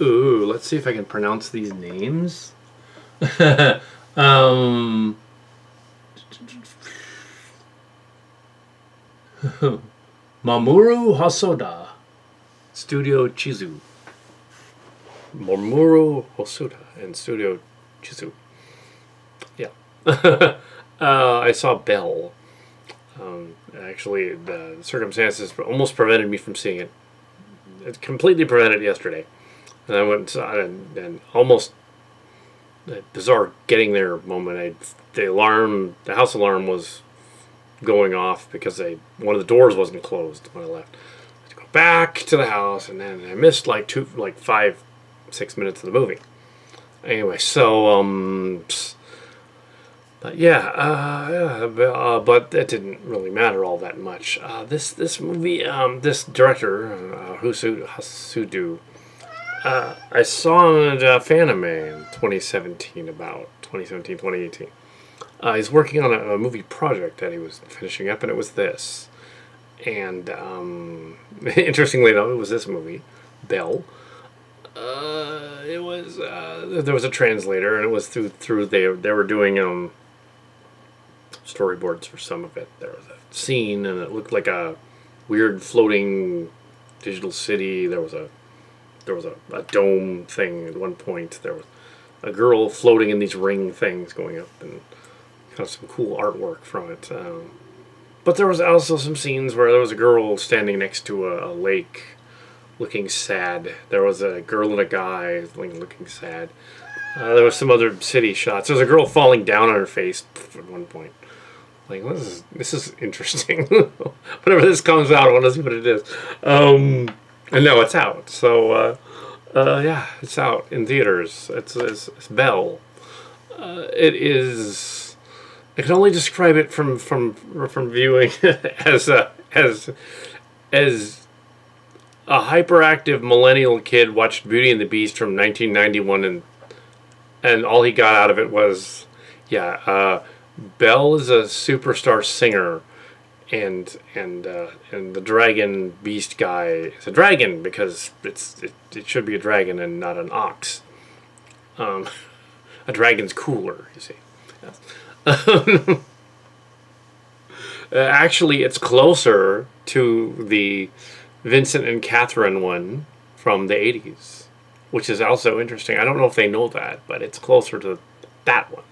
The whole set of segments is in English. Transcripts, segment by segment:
Ooh, let's see if I can pronounce these names. um, Mamoru Hosoda, Studio Chizu. Mamoru Hosoda and Studio Chizu. Yeah. I saw Belle. Actually, the circumstances almost prevented me from seeing it. It completely prevented it yesterday. And I went and saw it, and almost a bizarre getting there moment. The house alarm was going off because one of the doors wasn't closed when I left. I had to go back to the house, and then I missed like 5, 6 minutes of the movie. Anyway, so but yeah, but that didn't really matter all that much. This movie, this director, Hasudu, I saw him at Faniome in 2017, about 2017, 2018. He's working on a movie project that he was finishing up, and it was this. And interestingly enough, it was this movie, Belle. It was there was a translator, and it was through they were doing storyboards for some of it. There was a scene, and it looked like a weird floating digital city. There was a dome thing at one point. There was a girl floating in these ring things going up, and kind of some cool artwork from it. But there was also some scenes where there was a girl standing next to a lake looking sad. There was a girl and a guy looking sad. There was some other city shots. There was a girl falling down on her face at one point. Like, this is interesting. Whenever this comes out, I want to see what it is. And no, it's out. So, yeah, it's out in theaters. It's Belle. It is. I can only describe it from viewing as as a hyperactive millennial kid watched Beauty and the Beast from 1991, and all he got out of it was, yeah, Belle is a superstar singer, and the dragon beast guy is a dragon because it should be a dragon and not an ox. A dragon's cooler, you see. Yes. Actually, it's closer to the Vincent and Catherine one from the 80s, which is also interesting. I don't know if they know that, but it's closer to that one.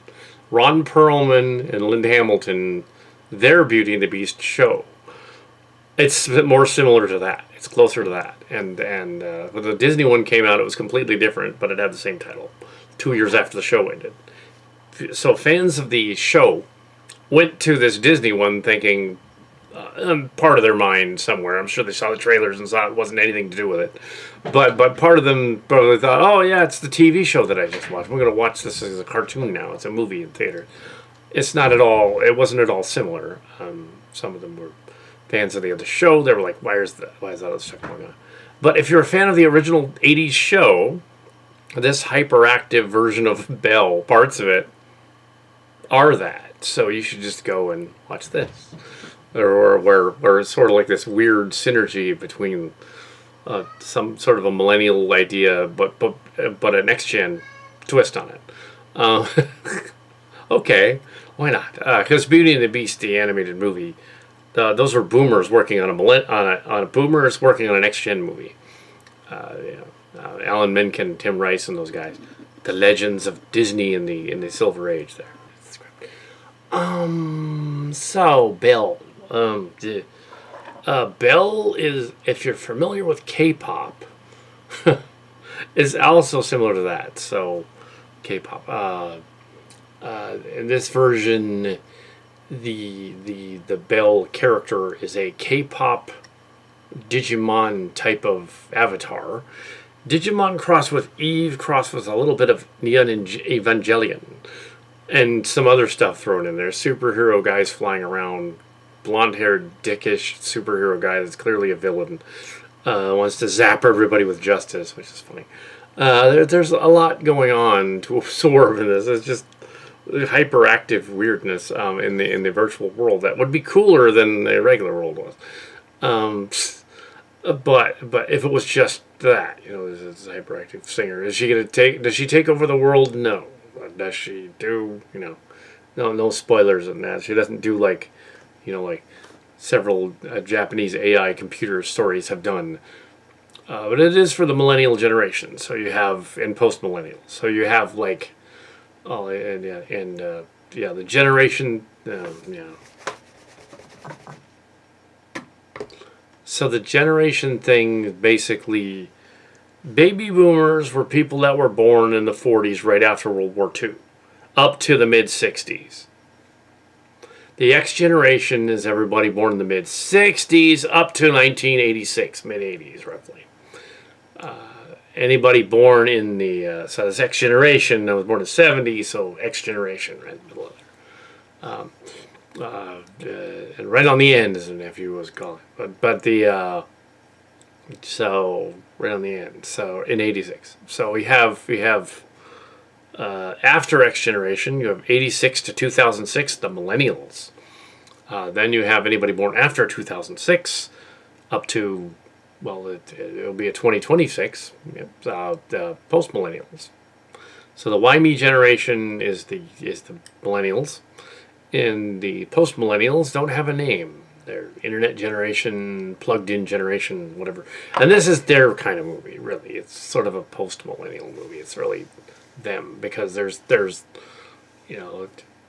Ron Perlman and Linda Hamilton, their Beauty and the Beast show. It's more similar to that. It's closer to that. And when the Disney one came out, it was completely different, but it had the same title 2 years after the show ended. So fans of the show went to this Disney one thinking, part of their mind somewhere, I'm sure they saw the trailers and saw it wasn't anything to do with it, but part of them probably thought, oh yeah, it's the TV show that I just watched. We're going to watch this as a cartoon now. It's a movie in theater. It's not at all. It wasn't at all similar. Some of them were fans of the other show. They were like, why is that other stuff going on? But if you're a fan of the original 80s show, this hyperactive version of Belle, parts of it are that. So you should just go and watch this. Or where it's sort of like this weird synergy between some sort of a millennial idea, but a next gen twist on it. Okay, why not? Because Beauty and the Beast, the animated movie, those were boomers working on a boomers working on a next gen movie. Alan Menken, Tim Rice, and those guys, the legends of Disney in the Silver Age. There. So Belle. Belle is, if you're familiar with K-pop, is also similar to that. So, K-pop. In this version, the Belle character is a K-pop Digimon type of avatar. Digimon crossed with Eve, crossed with a little bit of Neon Evangelion, and some other stuff thrown in there. Superhero guys flying around. Blonde-haired, dickish superhero guy that's clearly a villain. Wants to zap everybody with justice, which is funny. There's a lot going on to absorb in this. It's just hyperactive weirdness in the virtual world that would be cooler than the regular world was. But if it was just that, this hyperactive singer, is she gonna take? Does she take over the world? No. Does she do? No spoilers in that. She doesn't do like several Japanese AI computer stories have done. But it is for the millennial generation. So you have and post millennial. So you have like, oh, and yeah, and yeah, the generation, yeah. So the generation thing, basically, baby boomers were people that were born in the 40s right after World War II, up to the mid 60s. The X generation is everybody born in the mid 60s up to 1986, mid 80s roughly. Anybody born in the so this X generation, I was born in the 70s, so X generation right in the middle of there. And right on the end, as a nephew was calling, but the so right on the end, so in '86. So we have after X generation, you have '86 to 2006, the millennials. Then you have anybody born after 2006 up to, well, it'll be a 2026, the post millennials. So the Y Me generation is the millennials, and the post millennials don't have a name. They're internet generation, plugged in generation, whatever. And this is their kind of movie, really. It's sort of a post millennial movie. It's really them, because there's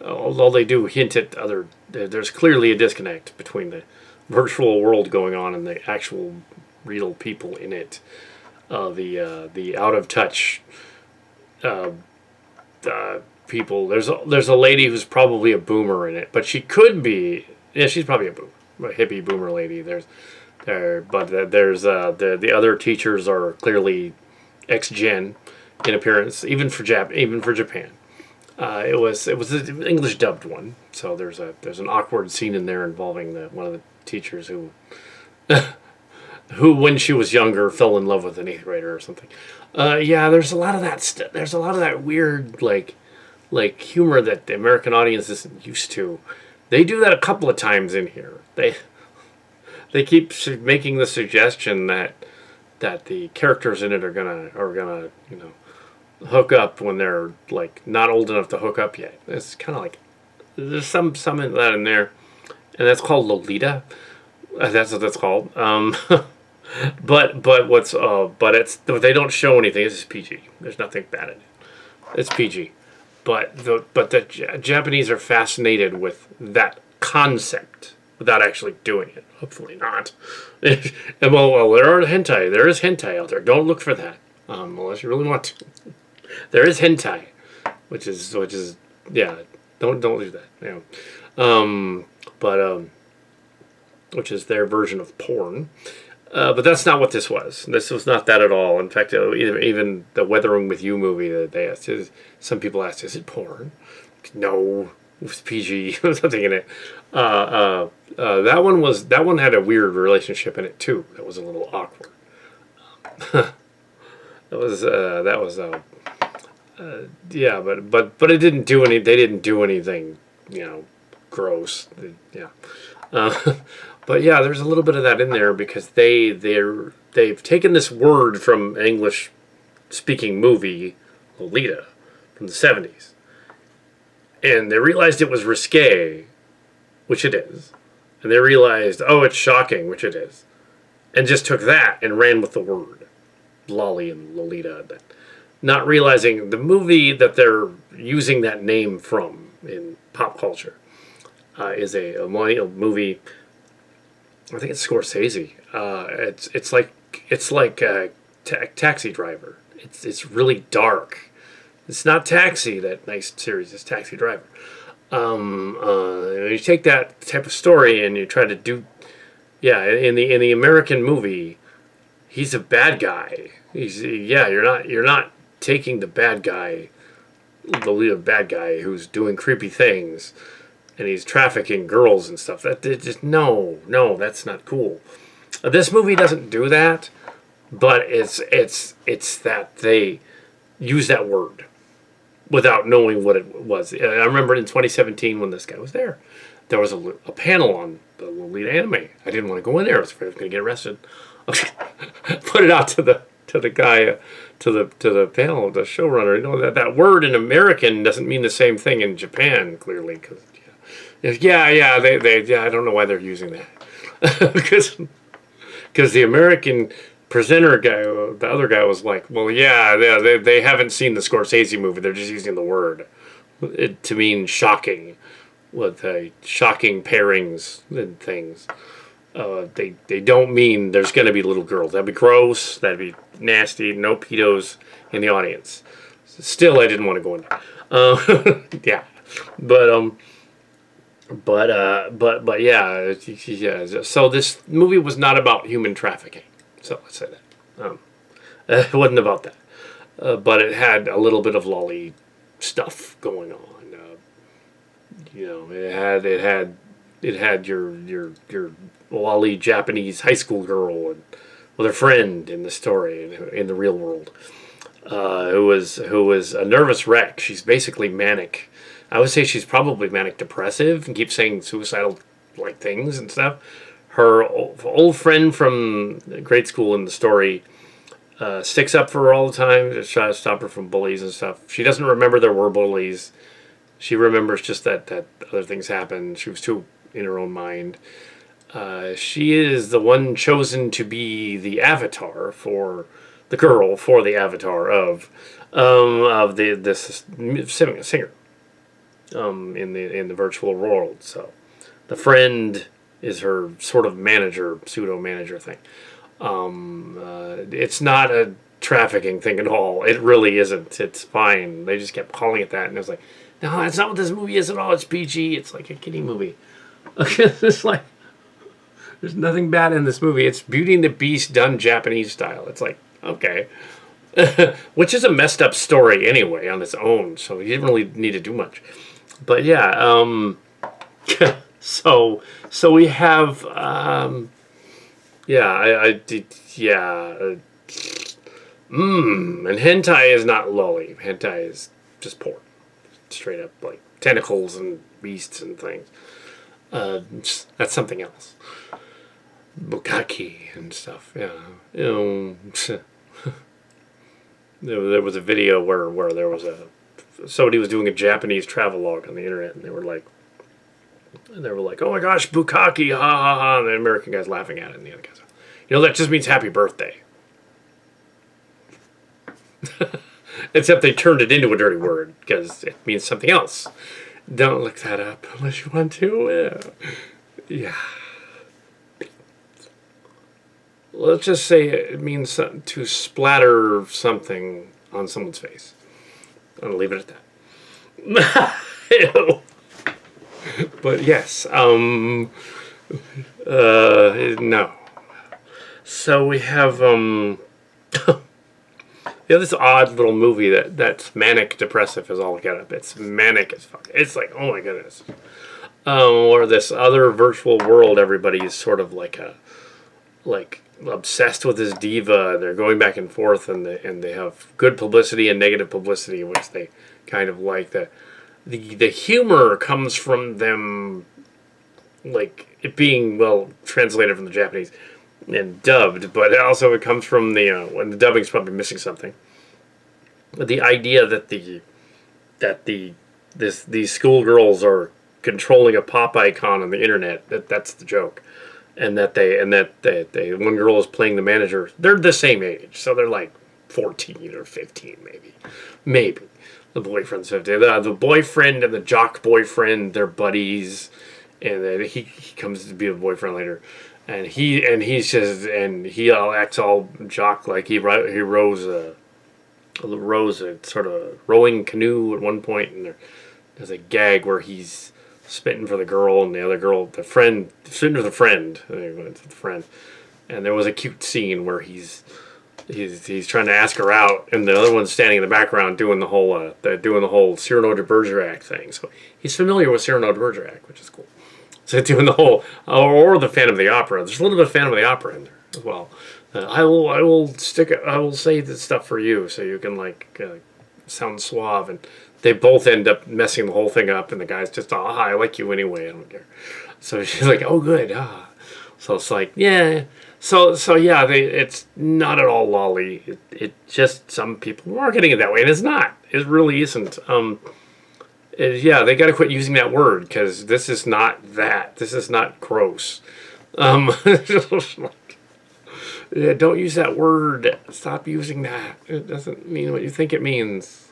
although they do hint at other, there's clearly a disconnect between the virtual world going on and the actual real people in it. The out of touch people. There's a lady who's probably a boomer in it, but she could be. Yeah, she's probably a boomer, a hippie boomer lady. There's the other teachers are clearly ex-gen in appearance, even for Japan. It was an English dubbed one, so there's an awkward scene in there involving one of the teachers who who when she was younger fell in love with an eighth grader or something. Yeah, there's a lot of that there's a lot of that weird like humor that the American audience isn't used to. They do that a couple of times in here. They keep making the suggestion that the characters in it are gonna hook up when they're like not old enough to hook up yet. It's kind of like there's some of that in there, and that's called Lolita. That's what that's called. But they don't show anything. It's PG. There's nothing bad in it. It's PG. But the Japanese are fascinated with that concept without actually doing it. Hopefully not. And well, there are hentai. There is hentai out there. Don't look for that unless you really want to. There is hentai, which is yeah. Don't do that. Which is their version of porn. But that's not what this was. This was not that at all. In fact, even the Weathering with You movie that they asked, some people asked, is it porn? No, it was PG. Something in it. That one had a weird relationship in it too. That was a little awkward. Yeah, but it didn't do any. They didn't do anything, gross. Yeah. But yeah, there's a little bit of that in there because they've taken this word from an English speaking movie, Lolita, from the 70s, and they realized it was risque, which it is, and they realized, oh, it's shocking, which it is, and just took that and ran with the word, Lolly and Lolita, not realizing the movie that they're using that name from in pop culture is a movie. I think it's Scorsese. It's like Taxi Driver. It's really dark. It's not Taxi, that nice series. It's Taxi Driver. You take that type of story and you try to do, yeah. In the American movie, he's a bad guy. You're not taking the bad guy, the lead bad guy who's doing creepy things. And he's trafficking girls and stuff. That just no, that's not cool. This movie doesn't do that, but it's that they use that word without knowing what it was. I remember in 2017 when this guy was there, there was a panel on the Loli anime. I didn't want to go in there. I was afraid I was going to get arrested. Put it out to the guy, to the panel, the showrunner. You know that word in American doesn't mean the same thing in Japan, clearly. Cause, I don't know why they're using that. Because the American presenter guy, the other guy was like, well, they haven't seen the Scorsese movie. They're just using the word to mean shocking, with shocking pairings and things. They don't mean there's going to be little girls. That'd be gross. That'd be nasty. No pedos in the audience. Still, I didn't want to go in there. Yeah, but yeah. So this movie was not about human trafficking. So let's say that. It wasn't about that. But it had a little bit of lolly stuff going on. It had your lolly Japanese high school girl and with her friend in the story in the real world, who was a nervous wreck. She's basically manic. I would say she's probably manic depressive and keeps saying suicidal like things and stuff. Her old friend from grade school in the story sticks up for her all the time to try to stop her from bullies and stuff. She doesn't remember there were bullies. She remembers just that other things happened. She was too in her own mind. She is the one chosen to be the avatar for the girl, for the avatar of this singer in the virtual world. So the friend is her sort of manager, pseudo manager thing. It's not a trafficking thing at all. It really isn't. It's fine. They just kept calling it that, and it was like, no, that's not what this movie is at all. It's PG. It's like a kiddie movie. It's like, there's nothing bad in this movie. It's Beauty and the Beast done Japanese style. It's like, okay. Which is a messed up story anyway on its own, so you didn't really need to do much. But yeah, so we have, and hentai is not lolly. Hentai is just porn. Straight up, like, tentacles and beasts and things. That's something else. Bukkake and stuff, yeah. There was a video where there was somebody was doing a Japanese travelogue on the internet, and they were like, oh my gosh, bukkake, ha ha ha, and the American guy's laughing at it, and the other guy's, that just means happy birthday. Except they turned it into a dirty word because it means something else. Don't look that up unless you want to. Yeah. Let's just say it means to splatter something on someone's face. I'll leave it at that. But yes, no. So we have this odd little movie that's manic depressive is all get up. It's manic as fuck. It's like, oh my goodness. Or this other virtual world, everybody is sort of like obsessed with this diva. They're going back and forth, and they have good publicity and negative publicity, which they kind of like. The humor comes from them, like it being well translated from the Japanese and dubbed, but also it comes from when the dubbing's probably missing something. But the idea that these schoolgirls are controlling a pop icon on the internet, that's the joke. And that one girl is playing the manager. They're the same age, so they're like 14 or 15 maybe. The boyfriend's 15. The boyfriend and the jock boyfriend, they're buddies, and then he comes to be a boyfriend later, and he acts all jock like he rows a sort of rowing canoe at one point, and there's a gag where he's spitting for the girl, and the other girl, the friend, spitting for the friend, and there was a cute scene where he's trying to ask her out, and the other one's standing in the background doing the whole Cyrano de Bergerac thing. So he's familiar with Cyrano de Bergerac, which is cool. So doing the whole, or the Phantom of the Opera. There's a little bit of Phantom of the Opera in there as well. I will say this stuff for you, so you can sound suave, and they both end up messing the whole thing up, and the guy's just, oh, I like you anyway, I don't care. So she's like, oh, good. Ah. So it's like, yeah. So yeah, it's not at all lolly. It just, some people are marketing it that way, and it's not. It really isn't. Yeah, they got to quit using that word, because this is not that. This is not gross. Yeah, don't use that word. Stop using that. It doesn't mean what you think it means.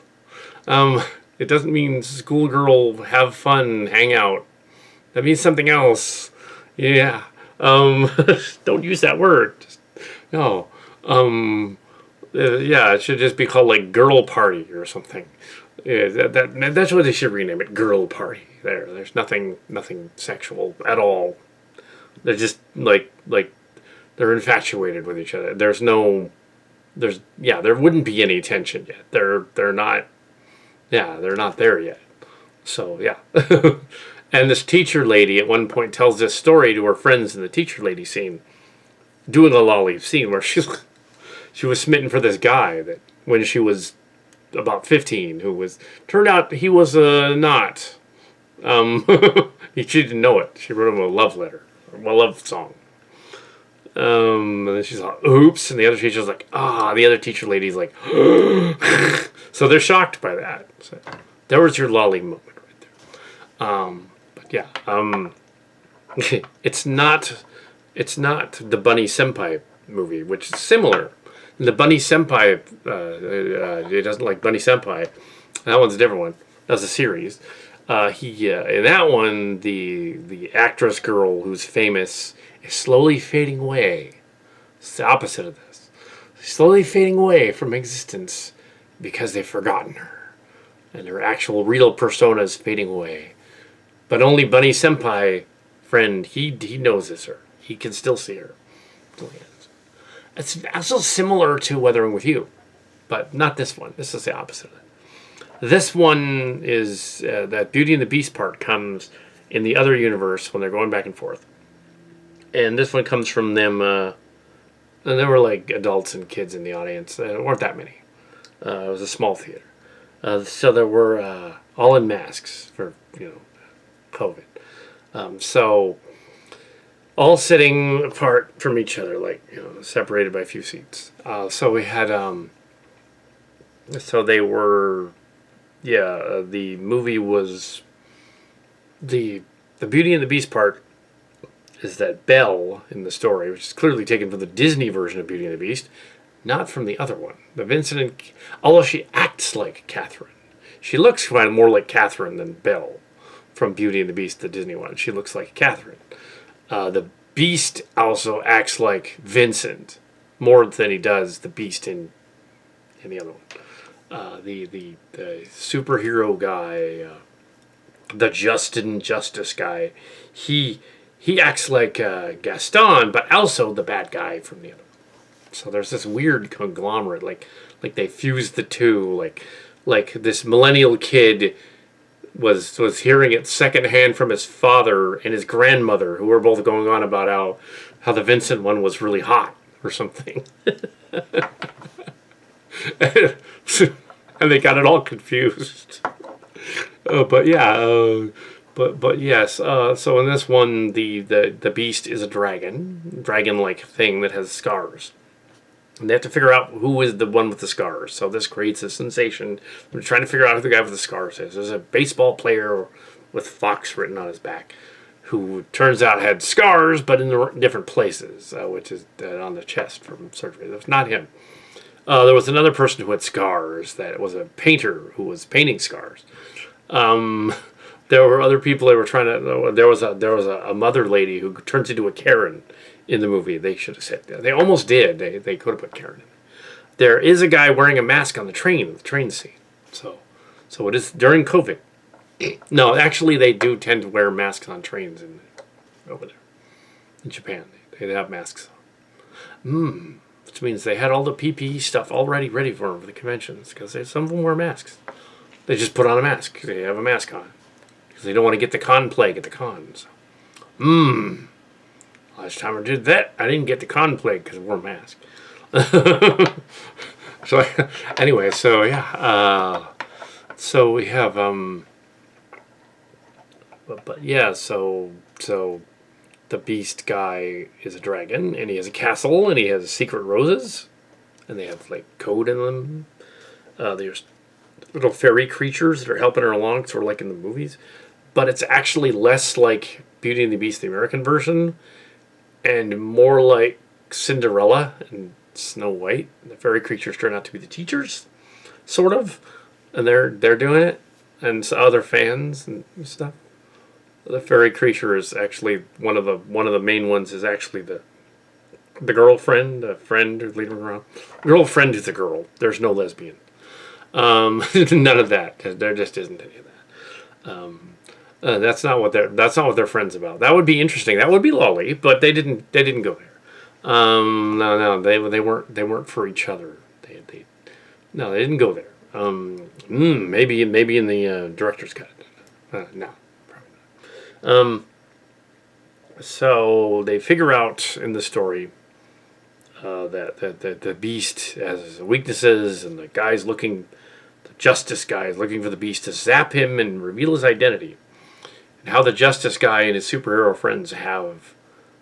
It doesn't mean schoolgirl, have fun, hang out. That means something else. Yeah. Don't use that word. No. Yeah, it should just be called like girl party or something. Yeah, that's what they should rename it. Girl party. There's nothing sexual at all. They're just like they're infatuated with each other. There wouldn't be any tension yet. They're not there yet. So yeah. And this teacher lady at one point tells this story to her friends in the teacher lady scene, doing a lolly scene where she was smitten for this guy that when she was about 15, turned out he was not. She didn't know it. She wrote him a love letter, a love song. And then she's like, oops. And the other teacher's like, the other teacher lady's like, so they're shocked by that. So there was your lolly moment right there. But yeah, it's not the Bunny Senpai movie, which is similar. The Bunny Senpai, he doesn't like Bunny Senpai. That one's a different one. That's a series. In that one, the actress girl who's famous is slowly fading away. It's the opposite of this. Slowly fading away from existence because they've forgotten her. And her actual real persona is fading away. But only Bunny Senpai, friend, he knows this her. He can still see her. It's also similar to Weathering with You, but not this one. This is the opposite of it. This one is that Beauty and the Beast part comes in the other universe when they're going back and forth. And this one comes from them, and there were like adults and kids in the audience. There weren't that many. It was a small theater. So there were all in masks for, COVID. So all sitting apart from each other, like, separated by a few seats. So we had, so they were, the movie was, the Beauty and the Beast part is that Belle in the story, which is clearly taken from the Disney version of Beauty and the Beast, not from the other one. The Vincent, although she acts like Catherine. She looks kind of more like Catherine than Belle from Beauty and the Beast, the Disney one. She looks like Catherine. The Beast also acts like Vincent more than he does the Beast in the other one. The superhero guy, the Justin Justice guy, he acts like Gaston, but also the bad guy from the other one. So there's this weird conglomerate, like they fused the two, like this millennial kid was hearing it secondhand from his father and his grandmother, who were both going on about how the Vincent one was really hot or something. And they got it all confused. But yes. So in this one, the Beast is a dragon-like thing that has scars. And they have to figure out who is the one with the scars. So this creates a sensation. They're trying to figure out who the guy with the scars is. There's a baseball player with Fox written on his back, who turns out had scars, but in different places, which is on the chest from surgery. That was not him. There was another person who had scars. That was a painter who was painting scars. There were other people they were trying to. There was a mother lady who turns into a Karen in the movie. They should have said that. They almost did. They could have put Karen in. There is a guy wearing a mask on the train scene. So it is during COVID. No, actually, they do tend to wear masks on trains over there in Japan. They have masks on. Which means they had all the PPE stuff already ready for them for the conventions, because some of them wear masks. They just put on a mask. They have a mask on. Because they don't want to get the con plague at the cons. Last time I did that, I didn't get the con plague because I wore a mask. So, anyway, so yeah. So we have but yeah, so the beast guy is a dragon, and he has a castle, and he has secret roses, and they have like code in them. There's little fairy creatures that are helping her along, sort of like in the movies, but it's actually less like Beauty and the Beast, the American version, and more like Cinderella and Snow White. The fairy creatures turn out to be the teachers, sort of, and they're doing it, and so other fans and stuff. The fairy creature is actually one of the main ones. Is actually the girlfriend, the friend who's leading around. Girlfriend is a girl. There's no lesbian. None of that. There just isn't any of that. That's not what they're friends about. That would be interesting. That would be Loli, but they didn't go there. No, they weren't for each other. No, they didn't go there. Maybe in the director's cut. No, probably not. So they figure out in the story that the beast has weaknesses, and the justice guy is looking for the beast to zap him and reveal his identity. And how the justice guy and his superhero friends have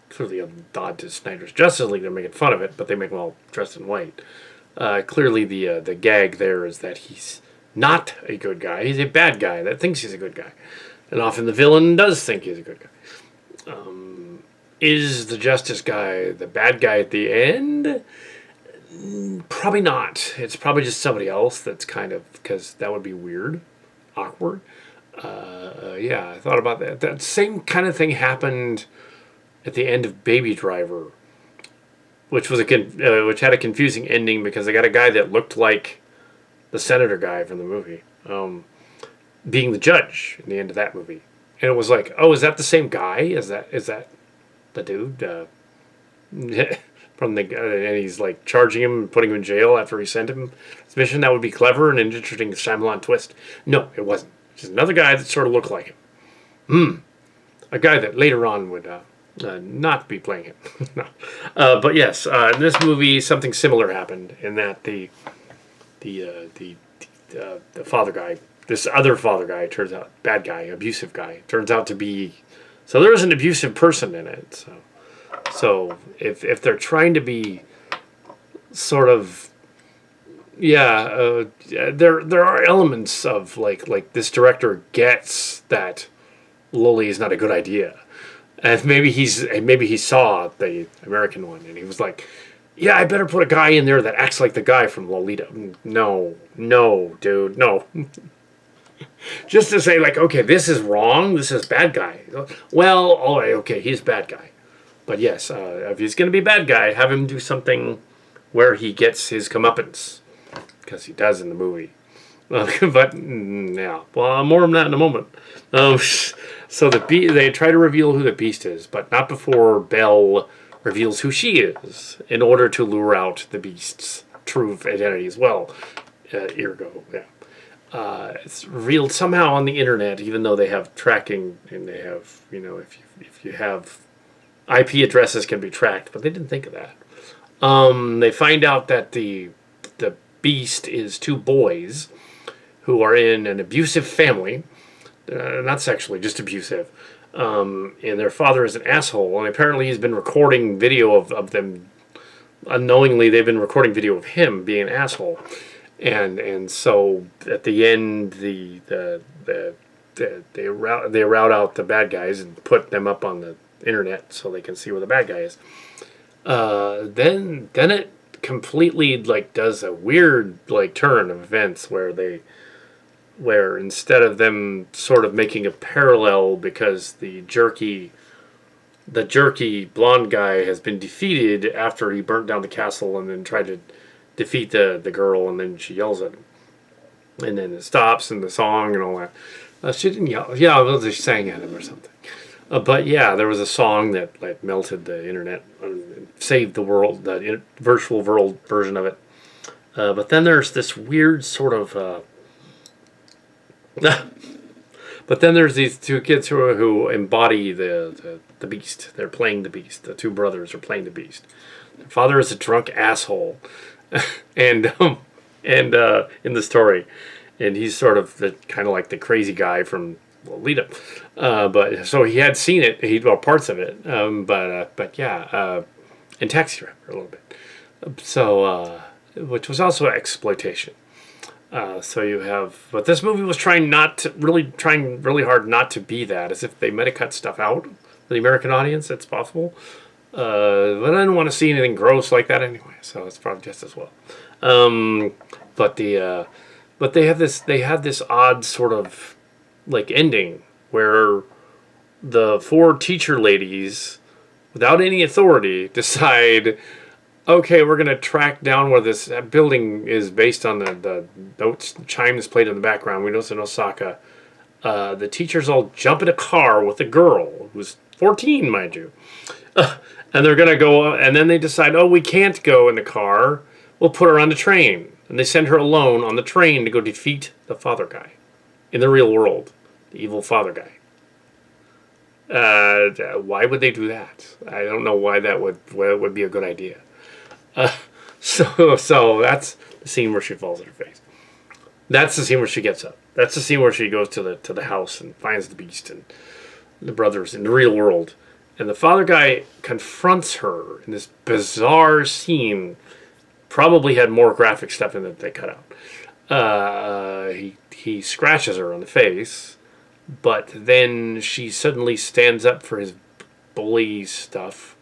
clearly a nod to Snyder's Justice League. They're making fun of it, but they make them all dressed in white. Clearly, the gag there is that he's not a good guy. He's a bad guy that thinks he's a good guy. And often the villain does think he's a good guy. Is the justice guy the bad guy at the end? Probably not. It's probably just somebody else that's kind of, because that would be weird, awkward. Yeah, I thought about that. That same kind of thing happened at the end of Baby Driver, which had a confusing ending because they got a guy that looked like the senator guy from the movie, being the judge in the end of that movie, and it was like, oh, is that the same guy? Is that the dude from the and he's like charging him and putting him in jail after he sent him his mission? That would be clever and an interesting Shyamalan twist. No, it wasn't. Just another guy that sort of looked like him. A guy that later on would not be playing him. No. But yes, in this movie, something similar happened in that the father guy, this other father guy, turns out bad guy, abusive guy, turns out to be. So there is an abusive person in it. So if they're trying to be sort of. Yeah, there are elements of like this director gets that Loli is not a good idea, and maybe he saw the American one and he was like, yeah, I better put a guy in there that acts like the guy from Lolita. No, dude, no. Just to say like, okay, this is wrong. This is bad guy. Well, all right, okay, he's bad guy, but yes, if he's gonna be bad guy, have him do something where he gets his comeuppance. Because he does in the movie. But, yeah. Well, more on that in a moment. So they try to reveal who the beast is, but not before Belle reveals who she is, in order to lure out the beast's true identity as well. Ergo, yeah. It's revealed somehow on the internet, even though they have tracking, and they have, if you have IP addresses can be tracked, but they didn't think of that. They find out that the beast is two boys who are in an abusive family, not sexually, just abusive, and their father is an asshole, and apparently he's been recording video of them, unknowingly they've been recording video of him being an asshole, and so at the end they route out the bad guys and put them up on the internet so they can see where the bad guy is. Then it completely does a weird turn of events where instead of them sort of making a parallel because the jerky blonde guy has been defeated after he burnt down the castle and then tried to defeat the girl, and then she yells at him, and then it stops and the song and all that. She didn't yell. Yeah, well, she sang at him or something. But yeah, there was a song that melted the internet, saved the world, the virtual world version of it. But then there's this weird sort of. But then there's these two kids who embody the beast. They're playing the beast. The two brothers are playing the beast. Their father is a drunk asshole, and in the story, and he's sort of the kind of like the crazy guy from Lolita. But so he had seen it, parts of it. But yeah, and Taxi Driver a little bit. So which was also exploitation. So you have, but this movie was trying really hard not to be that, as if they might have cut stuff out for the American audience. It's possible, but I didn't want to see anything gross like that anyway, so it's probably just as well. But they had this odd sort of like ending where the four teacher ladies, without any authority, decide, okay, we're going to track down where this building is based on the notes, chimes played in the background. We know it's in Osaka. The teachers all jump in a car with a girl who's 14, mind you. And they're going to go, and then they decide, oh, we can't go in the car. We'll put her on the train. And they send her alone on the train to go defeat the father guy in the real world, the evil father guy. Why would they do that? I don't know why that would be a good idea. So that's the scene where she falls on her face. That's the scene where she gets up. That's the scene where she goes to the house and finds the beast and the brothers in the real world. And the father guy confronts her in this bizarre scene. Probably had more graphic stuff in it that they cut out. He scratches her on the face, but then she suddenly stands up for his bully stuff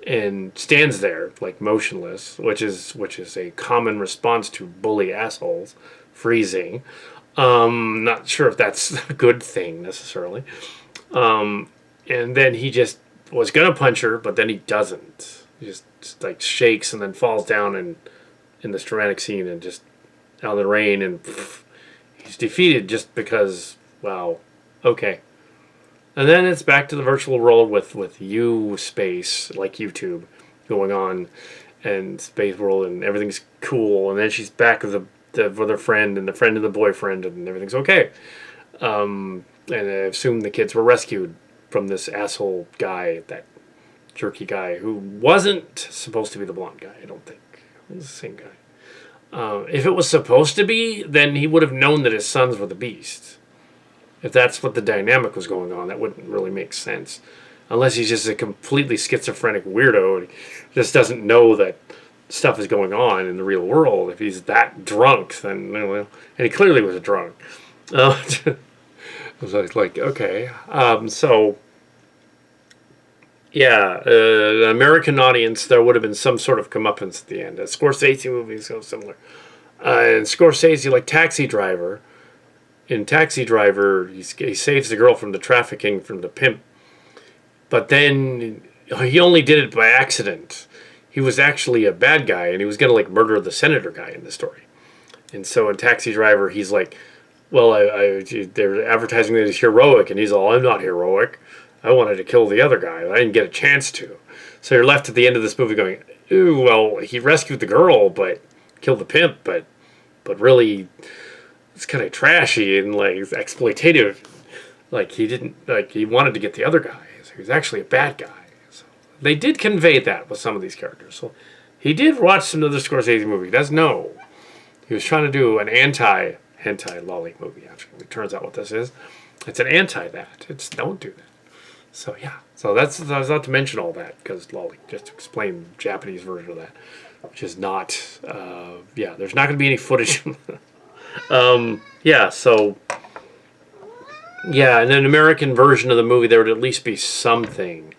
and stands there like motionless, which is a common response to bully assholes, freezing. Not sure if that's a good thing necessarily. And then he just was gonna punch her, but then he doesn't. He just like shakes and then falls down in this dramatic scene and just out in the rain, and he's defeated just because, wow, okay. And then it's back to the virtual world with you space, like YouTube, going on, and space world, and everything's cool. And then she's back with her friend and the friend of the boyfriend, and everything's okay. And I assume the kids were rescued from this asshole guy, that jerky guy, who wasn't supposed to be the blonde guy, I don't think. It was the same guy. If it was supposed to be, then he would have known that his sons were the beast. If that's what the dynamic was going on, that wouldn't really make sense. Unless he's just a completely schizophrenic weirdo and just doesn't know that stuff is going on in the real world. If he's that drunk, then, and he clearly was a drunk. It was like, okay. Yeah, the American audience, there would have been some sort of comeuppance at the end. A Scorsese movie is so similar. And Scorsese, like Taxi Driver, in Taxi Driver, he saves the girl from the trafficking from the pimp. But then he only did it by accident. He was actually a bad guy, and he was going to like murder the senator guy in the story. And so in Taxi Driver, he's like, well, they're advertising that he's heroic, and he's all, I'm not heroic. I wanted to kill the other guy. I didn't get a chance to. So you're left at the end of this movie going, ooh, well, he rescued the girl, but killed the pimp, but really, it's kind of trashy and like exploitative. Like he wanted to get the other guy. So he was actually a bad guy. So they did convey that with some of these characters. So he did watch some other Scorsese movie. He does know. He was trying to do an anti-hentai lolly movie, actually. It turns out what this is. It's an anti that. It's don't do that. So yeah, so I was not to mention all that, because lolly, just to explain the Japanese version of that, which is not, there's not going to be any footage. So in an American version of the movie, there would at least be something.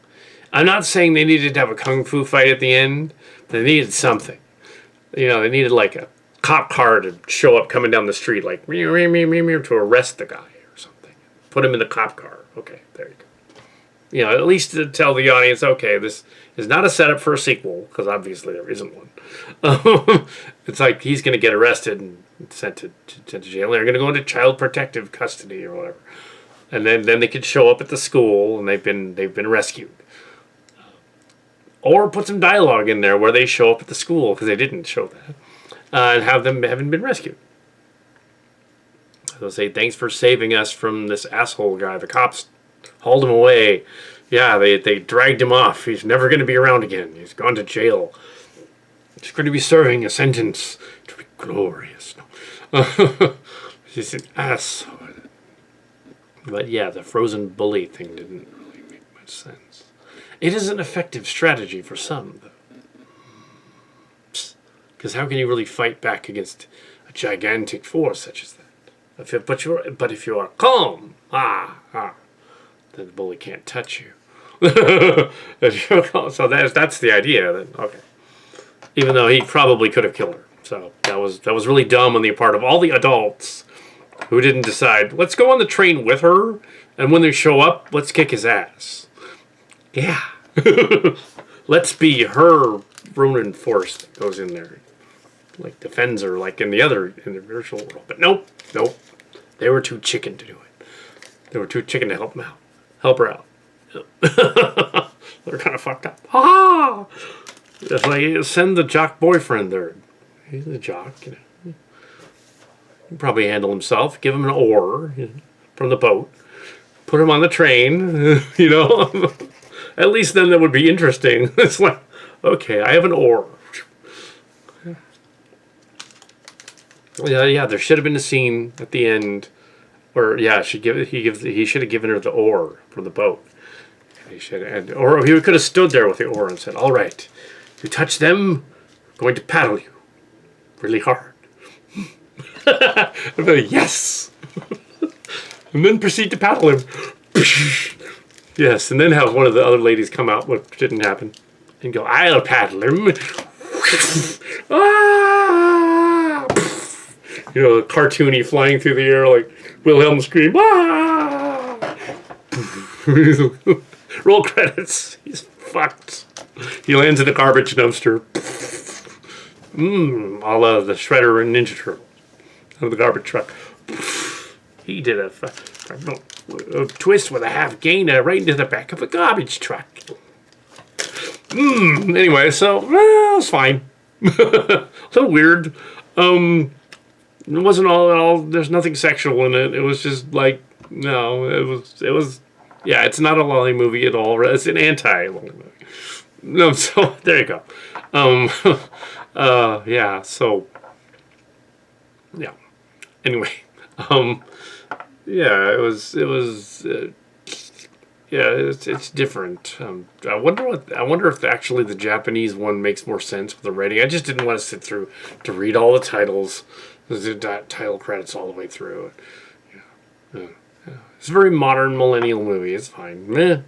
I'm not saying they needed to have a kung fu fight at the end, but they needed something. They needed like a cop car to show up coming down the street, like, to arrest the guy or something. Put him in the cop car. Okay, there you go. At least to tell the audience, okay, this is not a setup for a sequel, because obviously there isn't one. It's like he's going to get arrested and sent to jail. They're going to go into child protective custody or whatever, and then they could show up at the school and they've been rescued. Or put some dialogue in there where they show up at the school, because they didn't show that, and have them having been rescued. They'll say, thanks for saving us from this asshole guy. The cops hauled him away. Yeah, they dragged him off. He's never going to be around again. He's gone to jail. He's going to be serving a sentence to be glorious. He's an asshole. But yeah, the frozen bully thing didn't really make much sense. It is an effective strategy for some, though. Because how can you really fight back against a gigantic force such as that? But if you are calm, then the bully can't touch you. If you're calm, so that's the idea. Then okay. Even though he probably could have killed her, so that was really dumb on the part of all the adults who didn't decide. Let's go on the train with her, and when they show up, let's kick his ass. Yeah. Let's be her Ronin force that goes in there. Like defends her, like in the virtual world. But nope. They were too chicken to do it. They were too chicken to help her out. They're kind of fucked up. Ah! It's like, send the jock boyfriend there. He's a jock, you know. He can probably handle himself. Give him an oar from the boat. Put him on the train, you know. At least then that would be interesting. It's like, okay, I have an oar. Yeah, there should have been a scene at the end where, yeah, he should have given her the oar from the boat. Or he could have stood there with the oar and said, all right, you touch them, I'm going to paddle you really hard. Yes! And then proceed to paddle him. Yes, and then have one of the other ladies come out, which didn't happen, and go, I'll paddle him. Ah! You know, cartoony flying through the air like Wilhelm scream. Ah! Roll credits. He's fucked. He lands in a garbage dumpster. All of the Shredder and Ninja Turtle out of the garbage truck. He did a twist with a half gainer right into the back of a garbage truck. Anyway, so it was fine. A little weird. It wasn't all. There's nothing sexual in it. It was just like no. It was. Yeah, it's not a lolly movie at all. It's an anti-lolly movie. No, so there you go. Yeah. So. Yeah. Anyway. Yeah. It was. Yeah, it's different. I wonder if actually the Japanese one makes more sense with the writing. I just didn't want to sit through to read all the titles, the title credits all the way through. Yeah. It's a very modern millennial movie. It's fine. Meh.